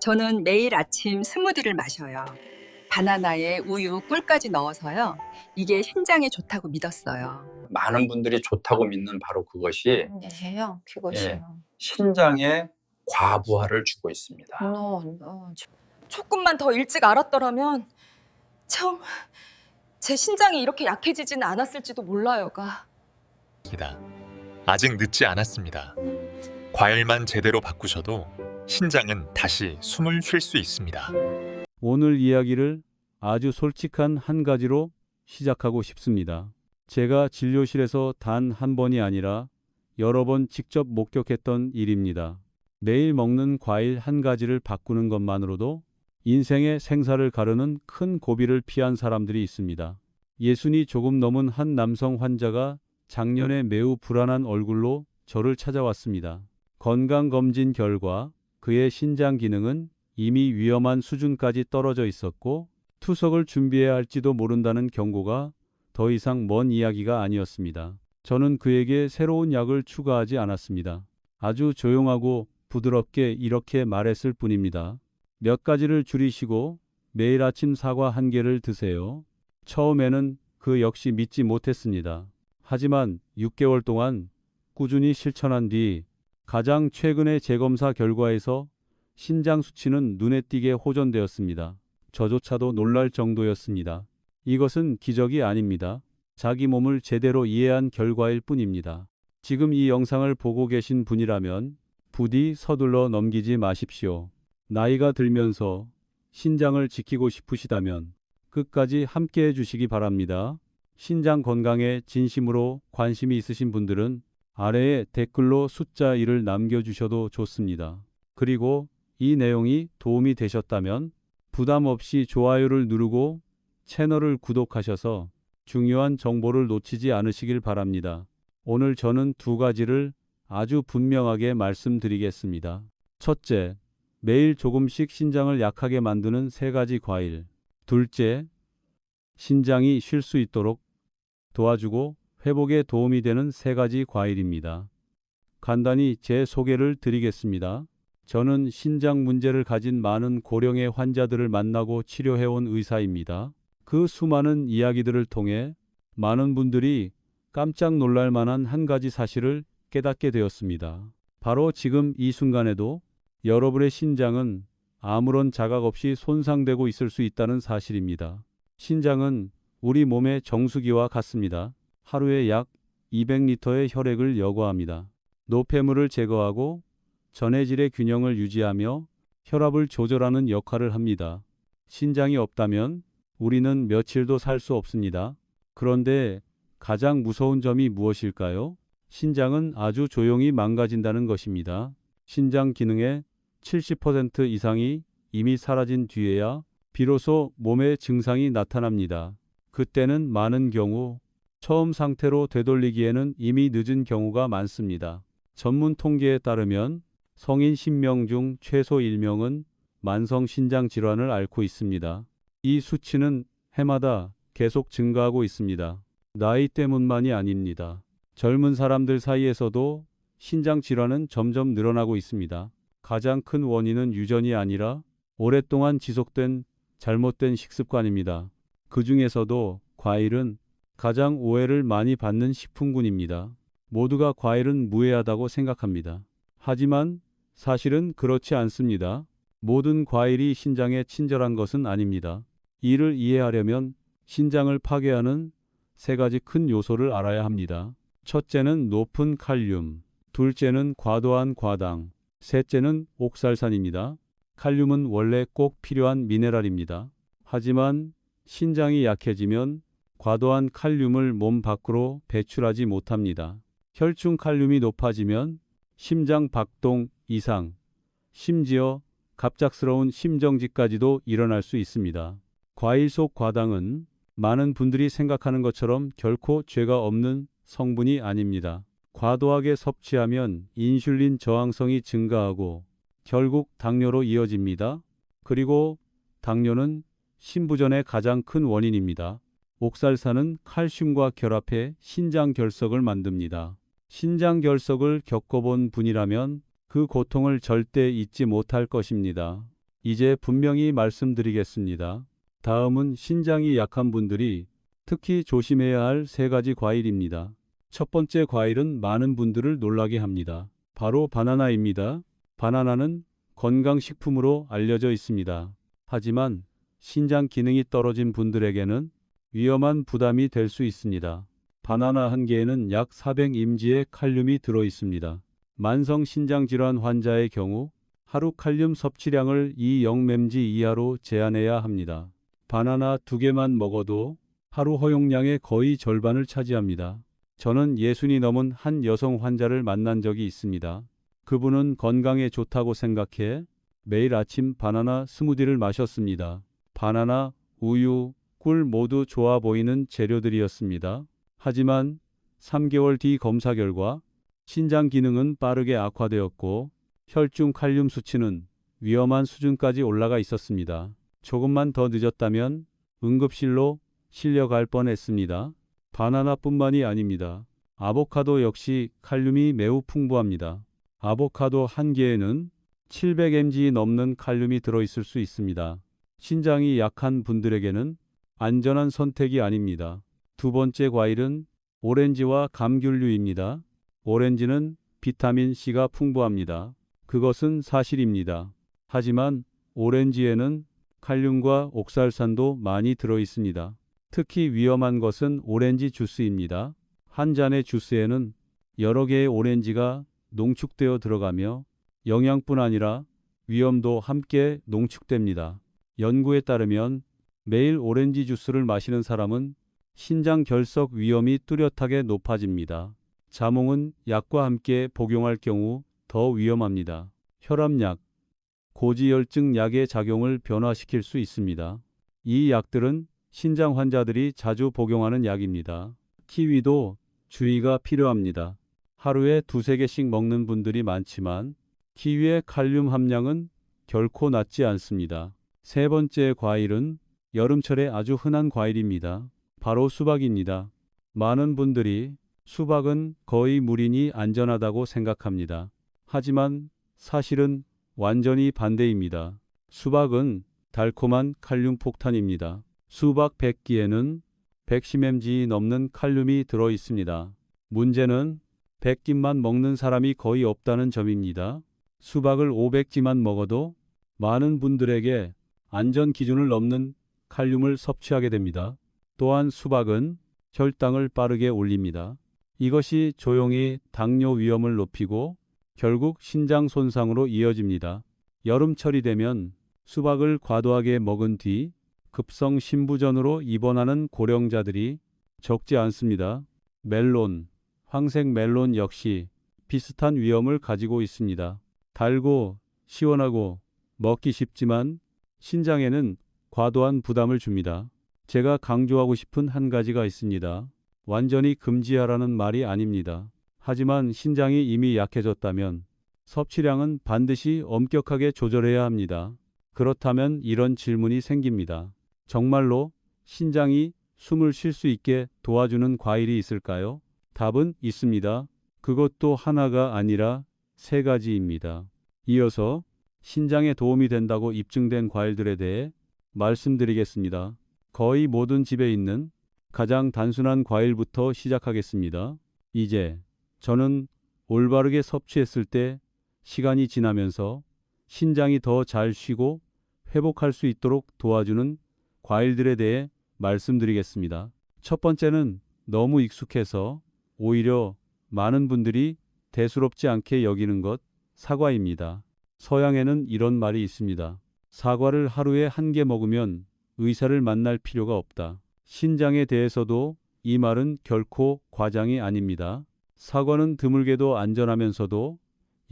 저는 매일 아침 스무디를 마셔요. 바나나에 우유, 꿀까지 넣어서요. 이게 신장에 좋다고 믿었어요. 많은 분들이 좋다고 믿는 바로 그것이 아니에요. 예, 그것이요. 신장에 과부하를 주고 있습니다. 조금만 더 일찍 알았더라면 참, 제 신장이 이렇게 약해지진 않았을지도 몰라요가. 아직 늦지 않았습니다. 과일만 제대로 바꾸셔도 신장은 다시 숨을 쉴 수 있습니다. 오늘 이야기를 아주 솔직한 한 가지로 시작하고 싶습니다. 제가 진료실에서 단 한 번이 아니라 여러 번 직접 목격했던 일입니다. 매일 먹는 과일 한 가지를 바꾸는 것만으로도 인생의 생사를 가르는 큰 고비를 피한 사람들이 있습니다. 60이 조금 넘은 한 남성 환자가 작년에 매우 불안한 얼굴로 저를 찾아왔습니다. 건강검진 결과 그의 신장 기능은 이미 위험한 수준까지 떨어져 있었고 투석을 준비해야 할지도 모른다는 경고가 더 이상 먼 이야기가 아니었습니다. 저는 그에게 새로운 약을 추가하지 않았습니다. 아주 조용하고 부드럽게 이렇게 말했을 뿐입니다. 몇 가지를 줄이시고 매일 아침 사과 한 개를 드세요. 처음에는 그 역시 믿지 못했습니다. 하지만 6개월 동안 꾸준히 실천한 뒤 가장 최근의 재검사 결과에서 신장 수치는 눈에 띄게 호전되었습니다. 저조차도 놀랄 정도였습니다. 이것은 기적이 아닙니다. 자기 몸을 제대로 이해한 결과일 뿐입니다. 지금 이 영상을 보고 계신 분이라면 부디 서둘러 넘기지 마십시오. 나이가 들면서 신장을 지키고 싶으시다면 끝까지 함께 해주시기 바랍니다. 신장 건강에 진심으로 관심이 있으신 분들은 아래에 댓글로 숫자 1을 남겨주셔도 좋습니다. 그리고 이 내용이 도움이 되셨다면 부담 없이 좋아요를 누르고 채널을 구독하셔서 중요한 정보를 놓치지 않으시길 바랍니다. 오늘 저는 두 가지를 아주 분명하게 말씀드리겠습니다. 첫째, 매일 조금씩 신장을 약하게 만드는 세 가지 과일. 둘째, 신장이 쉴 수 있도록 도와주고 회복에 도움이 되는 세 가지 과일입니다. 간단히 제 소개를 드리겠습니다. 저는 신장 문제를 가진 많은 고령의 환자들을 만나고 치료해온 의사입니다. 그 수많은 이야기들을 통해 많은 분들이 깜짝 놀랄 만한 한 가지 사실을 깨닫게 되었습니다. 바로 지금 이 순간에도 여러분의 신장은 아무런 자각 없이 손상되고 있을 수 있다는 사실입니다. 신장은 우리 몸의 정수기와 같습니다. 하루에 약 200리터의 혈액을 여과합니다. 노폐물을 제거하고 전해질의 균형을 유지하며 혈압을 조절하는 역할을 합니다. 신장이 없다면 우리는 며칠도 살 수 없습니다. 그런데 가장 무서운 점이 무엇일까요? 신장은 아주 조용히 망가진다는 것입니다. 신장 기능의 70% 이상이 이미 사라진 뒤에야 비로소 몸의 증상이 나타납니다. 그때는 많은 경우 처음 상태로 되돌리기에는 이미 늦은 경우가 많습니다. 전문 통계에 따르면 성인 10명 중 최소 1명은 만성 신장 질환을 앓고 있습니다. 이 수치는 해마다 계속 증가하고 있습니다. 나이 때문만이 아닙니다. 젊은 사람들 사이에서도 신장 질환은 점점 늘어나고 있습니다. 가장 큰 원인은 유전이 아니라 오랫동안 지속된 잘못된 식습관입니다. 그 중에서도 과일은 가장 오해를 많이 받는 식품군입니다. 모두가 과일은 무해하다고 생각합니다. 하지만 사실은 그렇지 않습니다. 모든 과일이 신장에 친절한 것은 아닙니다. 이를 이해하려면 신장을 파괴하는 세 가지 큰 요소를 알아야 합니다. 첫째는 높은 칼륨, 둘째는 과도한 과당, 셋째는 옥살산입니다. 칼륨은 원래 꼭 필요한 미네랄입니다. 하지만 신장이 약해지면 과도한 칼륨을 몸 밖으로 배출하지 못합니다. 혈중 칼륨이 높아지면 심장 박동 이상, 심지어 갑작스러운 심정지까지도 일어날 수 있습니다. 과일 속 과당은 많은 분들이 생각하는 것처럼 결코 죄가 없는 성분이 아닙니다. 과도하게 섭취하면 인슐린 저항성이 증가하고 결국 당뇨로 이어집니다. 그리고 당뇨는 신부전의 가장 큰 원인입니다. 옥살산은 칼슘과 결합해 신장 결석을 만듭니다. 신장 결석을 겪어본 분이라면 그 고통을 절대 잊지 못할 것입니다. 이제 분명히 말씀드리겠습니다. 다음은 신장이 약한 분들이 특히 조심해야 할 세 가지 과일입니다. 첫 번째 과일은 많은 분들을 놀라게 합니다. 바로 바나나입니다. 바나나는 건강식품으로 알려져 있습니다. 하지만 신장 기능이 떨어진 분들에게는 위험한 부담이 될 수 있습니다. 바나나 한 개에는 약 400mg의 칼륨이 들어 있습니다. 만성 신장 질환 환자의 경우 하루 칼륨 섭취량을 2.0mg 이하로 제한해야 합니다. 바나나 2개만 먹어도 하루 허용량의 거의 절반을 차지합니다. 저는 60이 넘은 한 여성 환자를 만난 적이 있습니다. 그분은 건강에 좋다고 생각해 매일 아침 바나나 스무디를 마셨습니다. 바나나, 우유, 꿀 모두 좋아 보이는 재료들이었습니다. 하지만 3개월 뒤 검사 결과 신장 기능은 빠르게 악화되었고 혈중 칼륨 수치는 위험한 수준까지 올라가 있었습니다. 조금만 더 늦었다면 응급실로 실려갈 뻔했습니다. 바나나뿐만이 아닙니다. 아보카도 역시 칼륨이 매우 풍부합니다. 아보카도 한 개에는 700mg 넘는 칼륨이 들어있을 수 있습니다. 신장이 약한 분들에게는 안전한 선택이 아닙니다. 두 번째 과일은 오렌지와 감귤류입니다. 오렌지는 비타민 C가 풍부합니다. 그것은 사실입니다. 하지만 오렌지에는 칼륨과 옥살산도 많이 들어 있습니다. 특히 위험한 것은 오렌지 주스입니다. 한 잔의 주스에는 여러 개의 오렌지가 농축되어 들어가며 영양뿐 아니라 위험도 함께 농축됩니다. 연구에 따르면 매일 오렌지 주스를 마시는 사람은 신장 결석 위험이 뚜렷하게 높아집니다. 자몽은 약과 함께 복용할 경우 더 위험합니다. 혈압약, 고지혈증 약의 작용을 변화시킬 수 있습니다. 이 약들은 신장 환자들이 자주 복용하는 약입니다. 키위도 주의가 필요합니다. 하루에 2~3개씩 먹는 분들이 많지만 키위의 칼륨 함량은 결코 낮지 않습니다. 세 번째 과일은 여름철에 아주 흔한 과일입니다. 바로 수박입니다. 많은 분들이 수박은 거의 물이니 안전하다고 생각합니다. 하지만 사실은 완전히 반대입니다. 수박은 달콤한 칼륨 폭탄입니다. 수박 100기에는 110mg 넘는 칼륨이 들어 있습니다. 문제는 100기만 먹는 사람이 거의 없다는 점입니다. 수박을 500g만 먹어도 많은 분들에게 안전 기준을 넘는 칼륨을 섭취하게 됩니다. 또한 수박은 혈당을 빠르게 올립니다. 이것이 조용히 당뇨 위험을 높이고 결국 신장 손상으로 이어집니다. 여름철이 되면 수박을 과도하게 먹은 뒤 급성 신부전으로 입원하는 고령자들이 적지 않습니다. 멜론, 황색 멜론 역시 비슷한 위험을 가지고 있습니다. 달고 시원하고 먹기 쉽지만 신장에는 과도한 부담을 줍니다. 제가 강조하고 싶은 한 가지가 있습니다. 완전히 금지하라는 말이 아닙니다. 하지만 신장이 이미 약해졌다면 섭취량은 반드시 엄격하게 조절해야 합니다. 그렇다면 이런 질문이 생깁니다. 정말로 신장이 숨을 쉴 수 있게 도와주는 과일이 있을까요? 답은 있습니다. 그것도 하나가 아니라 3가지입니다. 이어서 신장에 도움이 된다고 입증된 과일들에 대해 말씀드리겠습니다. 거의 모든 집에 있는 가장 단순한 과일부터 시작하겠습니다. 이제 저는 올바르게 섭취했을 때 시간이 지나면서 신장이 더 잘 쉬고 회복할 수 있도록 도와주는 과일들에 대해 말씀드리겠습니다. 첫 번째는 너무 익숙해서 오히려 많은 분들이 대수롭지 않게 여기는 것, 사과입니다. 서양에는 이런 말이 있습니다. 사과를 하루에 1개 먹으면 의사를 만날 필요가 없다. 신장에 대해서도 이 말은 결코 과장이 아닙니다. 사과는 드물게도 안전하면서도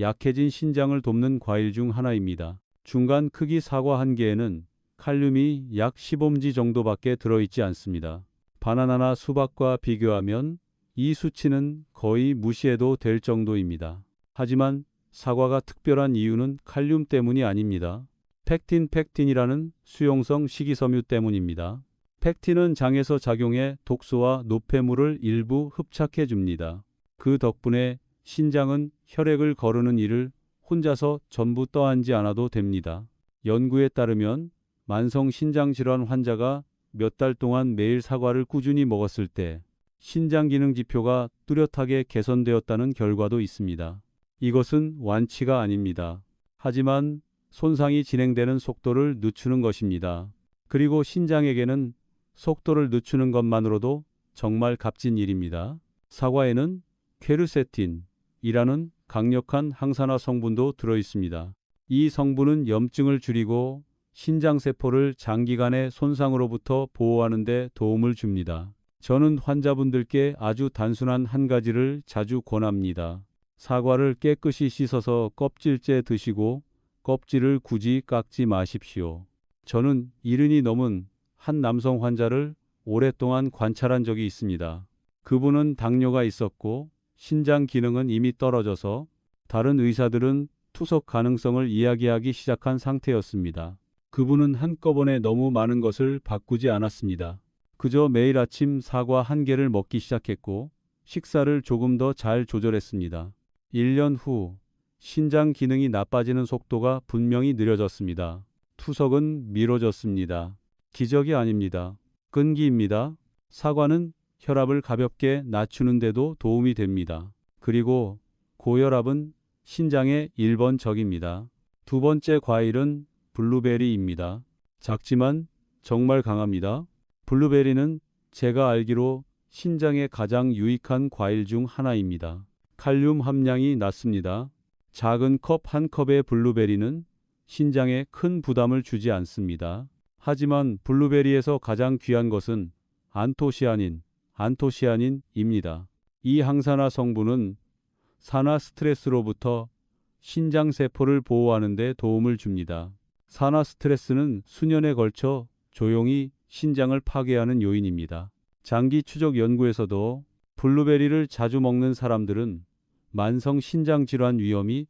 약해진 신장을 돕는 과일 중 하나입니다. 중간 크기 사과 1개에는 칼륨이 약 15mg 정도밖에 들어있지 않습니다. 바나나나 수박과 비교하면 이 수치는 거의 무시해도 될 정도입니다. 하지만 사과가 특별한 이유는 칼륨 때문이 아닙니다. 펙틴이라는 수용성 식이섬유 때문입니다. 펙틴은 장에서 작용해 독소와 노폐물을 일부 흡착해 줍니다. 그 덕분에 신장은 혈액을 거르는 일을 혼자서 전부 떠안지 않아도 됩니다. 연구에 따르면 만성 신장 질환 환자가 몇 달 동안 매일 사과를 꾸준히 먹었을 때 신장 기능 지표가 뚜렷하게 개선되었다는 결과도 있습니다. 이것은 완치가 아닙니다. 하지만 손상이 진행되는 속도를 늦추는 것입니다. 그리고 신장에게는 속도를 늦추는 것만으로도 정말 값진 일입니다. 사과에는 퀘르세틴이라는 강력한 항산화 성분도 들어 있습니다. 이 성분은 염증을 줄이고 신장세포를 장기간의 손상으로부터 보호하는 데 도움을 줍니다. 저는 환자분들께 아주 단순한 한 가지를 자주 권합니다. 사과를 깨끗이 씻어서 껍질째 드시고 껍질을 굳이 깎지 마십시오. 저는 70이 넘은 한 남성 환자를 오랫동안 관찰한 적이 있습니다. 그분은 당뇨가 있었고 신장 기능은 이미 떨어져서 다른 의사들은 투석 가능성을 이야기하기 시작한 상태였습니다. 그분은 한꺼번에 너무 많은 것을 바꾸지 않았습니다. 그저 매일 아침 사과 한 개를 먹기 시작했고 식사를 조금 더 잘 조절했습니다. 1년 후 신장 기능이 나빠지는 속도가 분명히 느려졌습니다. 투석은 미뤄졌습니다. 기적이 아닙니다. 끈기입니다. 사과는 혈압을 가볍게 낮추는 데도 도움이 됩니다. 그리고 고혈압은 신장의 1번 적입니다. 두 번째 과일은 블루베리입니다. 작지만 정말 강합니다. 블루베리는 제가 알기로 신장에 가장 유익한 과일 중 하나입니다. 칼륨 함량이 낮습니다. 작은 컵 한 컵의 블루베리는 신장에 큰 부담을 주지 않습니다. 하지만 블루베리에서 가장 귀한 것은 안토시아닌입니다. 이 항산화 성분은 산화 스트레스로부터 신장 세포를 보호하는 데 도움을 줍니다. 산화 스트레스는 수년에 걸쳐 조용히 신장을 파괴하는 요인입니다. 장기 추적 연구에서도 블루베리를 자주 먹는 사람들은 만성 신장 질환 위험이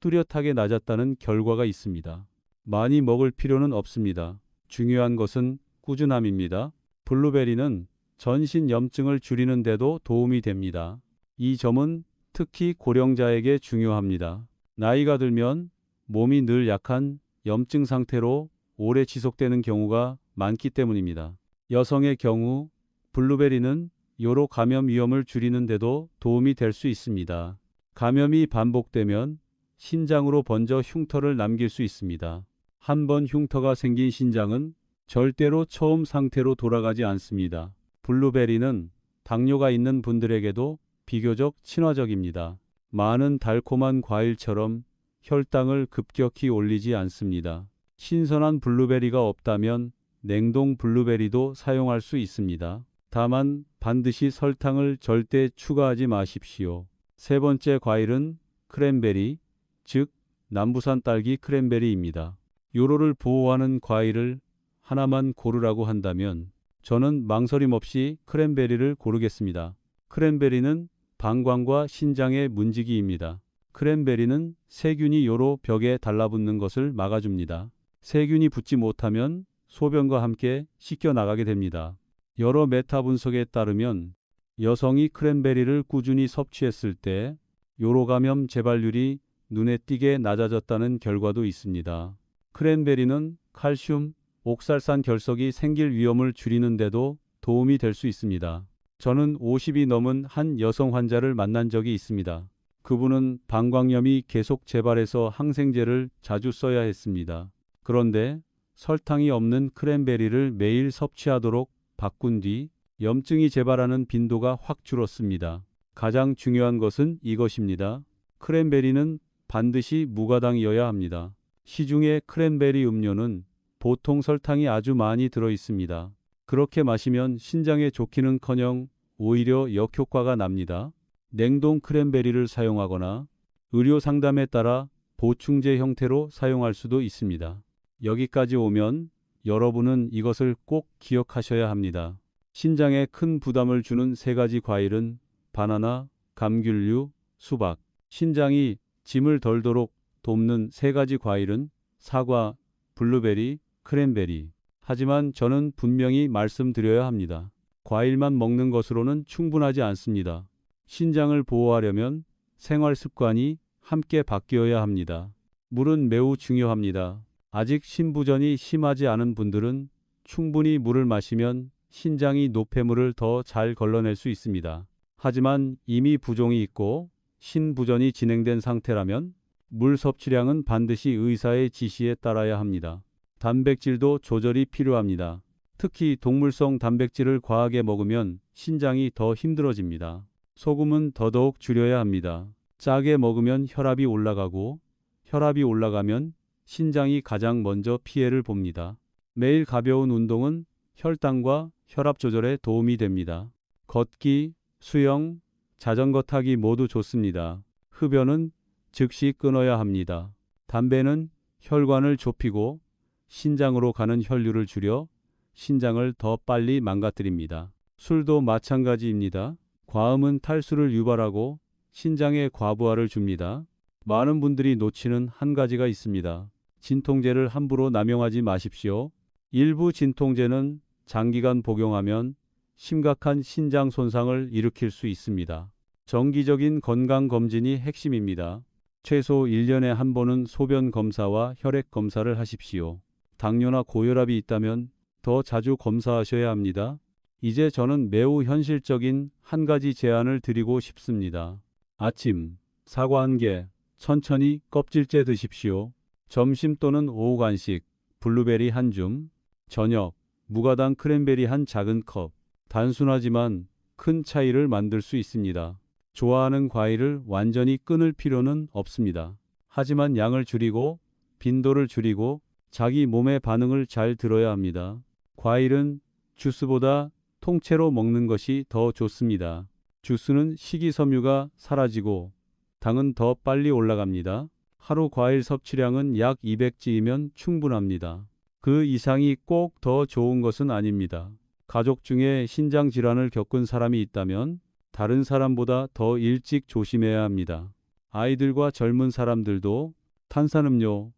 뚜렷하게 낮았다는 결과가 있습니다. 많이 먹을 필요는 없습니다. 중요한 것은 꾸준함입니다. 블루베리는 전신 염증을 줄이는 데도 도움이 됩니다. 이 점은 특히 고령자에게 중요합니다. 나이가 들면 몸이 늘 약한 염증 상태로 오래 지속되는 경우가 많기 때문입니다. 여성의 경우 블루베리는 요로 감염 위험을 줄이는 데도 도움이 될 수 있습니다. 감염이 반복되면 신장으로 번져 흉터를 남길 수 있습니다. 한번 흉터가 생긴 신장은 절대로 처음 상태로 돌아가지 않습니다. 블루베리는 당뇨가 있는 분들에게도 비교적 친화적입니다. 많은 달콤한 과일처럼 혈당을 급격히 올리지 않습니다. 신선한 블루베리가 없다면 냉동 블루베리도 사용할 수 있습니다. 다만 반드시 설탕을 절대 추가하지 마십시오. 세 번째 과일은 크랜베리, 즉 남부산 딸기 크랜베리입니다. 요로를 보호하는 과일을 하나만 고르라고 한다면 저는 망설임 없이 크랜베리를 고르겠습니다. 크랜베리는 방광과 신장의 문지기입니다. 크랜베리는 세균이 요로 벽에 달라붙는 것을 막아줍니다. 세균이 붙지 못하면 소변과 함께 씻겨 나가게 됩니다. 여러 메타 분석에 따르면 여성이 크랜베리를 꾸준히 섭취했을 때 요로 감염 재발률이 눈에 띄게 낮아졌다는 결과도 있습니다. 크랜베리는 칼슘, 옥살산 결석이 생길 위험을 줄이는 데도 도움이 될 수 있습니다. 저는 50이 넘은 한 여성 환자를 만난 적이 있습니다. 그분은 방광염이 계속 재발해서 항생제를 자주 써야 했습니다. 그런데 설탕이 없는 크랜베리를 매일 섭취하도록 바꾼 뒤 염증이 재발하는 빈도가 확 줄었습니다. 가장 중요한 것은 이것입니다. 크랜베리는 반드시 무가당이어야 합니다. 시중의 크랜베리 음료는 보통 설탕이 아주 많이 들어 있습니다. 그렇게 마시면 신장에 좋기는커녕 오히려 역효과가 납니다. 냉동 크랜베리를 사용하거나 의료 상담에 따라 보충제 형태로 사용할 수도 있습니다. 여기까지 오면 여러분은 이것을 꼭 기억하셔야 합니다. 신장에 큰 부담을 주는 세 가지 과일은 바나나, 감귤류, 수박. 신장이 짐을 덜도록 돕는 세 가지 과일은 사과, 블루베리, 크랜베리. 하지만 저는 분명히 말씀드려야 합니다. 과일만 먹는 것으로는 충분하지 않습니다. 신장을 보호하려면 생활 습관이 함께 바뀌어야 합니다. 물은 매우 중요합니다. 아직 신부전이 심하지 않은 분들은 충분히 물을 마시면 신장이 노폐물을 더 잘 걸러낼 수 있습니다. 하지만 이미 부종이 있고 신부전이 진행된 상태라면 물 섭취량은 반드시 의사의 지시에 따라야 합니다. 단백질도 조절이 필요합니다. 특히 동물성 단백질을 과하게 먹으면 신장이 더 힘들어집니다. 소금은 더더욱 줄여야 합니다. 짜게 먹으면 혈압이 올라가고 혈압이 올라가면 신장이 가장 먼저 피해를 봅니다. 매일 가벼운 운동은 혈당과 혈압 조절에 도움이 됩니다. 걷기, 수영, 자전거 타기 모두 좋습니다. 흡연은 즉시 끊어야 합니다. 담배는 혈관을 좁히고 신장으로 가는 혈류를 줄여 신장을 더 빨리 망가뜨립니다. 술도 마찬가지입니다. 과음은 탈수를 유발하고 신장에 과부하를 줍니다. 많은 분들이 놓치는 한 가지가 있습니다. 진통제를 함부로 남용하지 마십시오. 일부 진통제는 장기간 복용하면 심각한 신장 손상을 일으킬 수 있습니다. 정기적인 건강검진이 핵심입니다. 최소 1년에 한 번은 소변 검사와 혈액 검사를 하십시오. 당뇨나 고혈압이 있다면 더 자주 검사하셔야 합니다. 이제 저는 매우 현실적인 한 가지 제안을 드리고 싶습니다. 아침, 사과 1개, 천천히 껍질째 드십시오. 점심 또는 오후 간식, 블루베리 1줌, 저녁, 무가당 크랜베리 한 작은 컵. 단순하지만 큰 차이를 만들 수 있습니다. 좋아하는 과일을 완전히 끊을 필요는 없습니다. 하지만 양을 줄이고 빈도를 줄이고 자기 몸의 반응을 잘 들어야 합니다. 과일은 주스보다 통째로 먹는 것이 더 좋습니다. 주스는 식이섬유가 사라지고 당은 더 빨리 올라갑니다. 하루 과일 섭취량은 약 200지이면 충분합니다. 그 이상이 꼭 더 좋은 것은 아닙니다. 가족 중에 신장 질환을 겪은 사람이 있다면 다른 사람보다 더 일찍 조심해야 합니다. 아이들과 젊은 사람들도 탄산음료,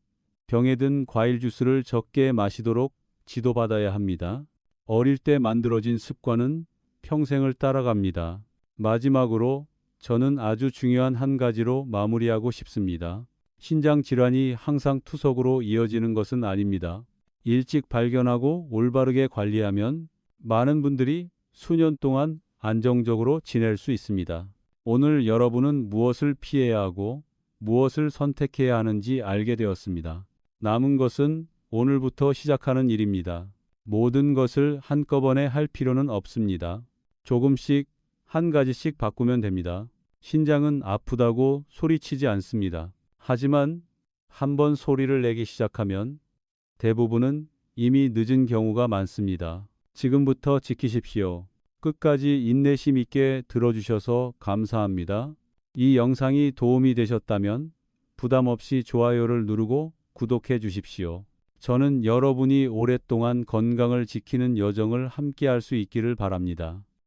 병에 든 과일 주스를 적게 마시도록 지도받아야 합니다. 어릴 때 만들어진 습관은 평생을 따라갑니다. 마지막으로 저는 아주 중요한 한 가지로 마무리하고 싶습니다. 신장 질환이 항상 투석으로 이어지는 것은 아닙니다. 일찍 발견하고 올바르게 관리하면 많은 분들이 수년 동안 안정적으로 지낼 수 있습니다. 오늘 여러분은 무엇을 피해야 하고 무엇을 선택해야 하는지 알게 되었습니다. 남은 것은 오늘부터 시작하는 일입니다. 모든 것을 한꺼번에 할 필요는 없습니다. 조금씩 한 가지씩 바꾸면 됩니다. 신장은 아프다고 소리치지 않습니다. 하지만 한번 소리를 내기 시작하면 대부분은 이미 늦은 경우가 많습니다. 지금부터 지키십시오. 끝까지 인내심 있게 들어주셔서 감사합니다. 이 영상이 도움이 되셨다면 부담 없이 좋아요를 누르고 구독해 주십시오. 저는 여러분이 오랫동안 건강을 지키는 여정을 함께 할 수 있기를 바랍니다.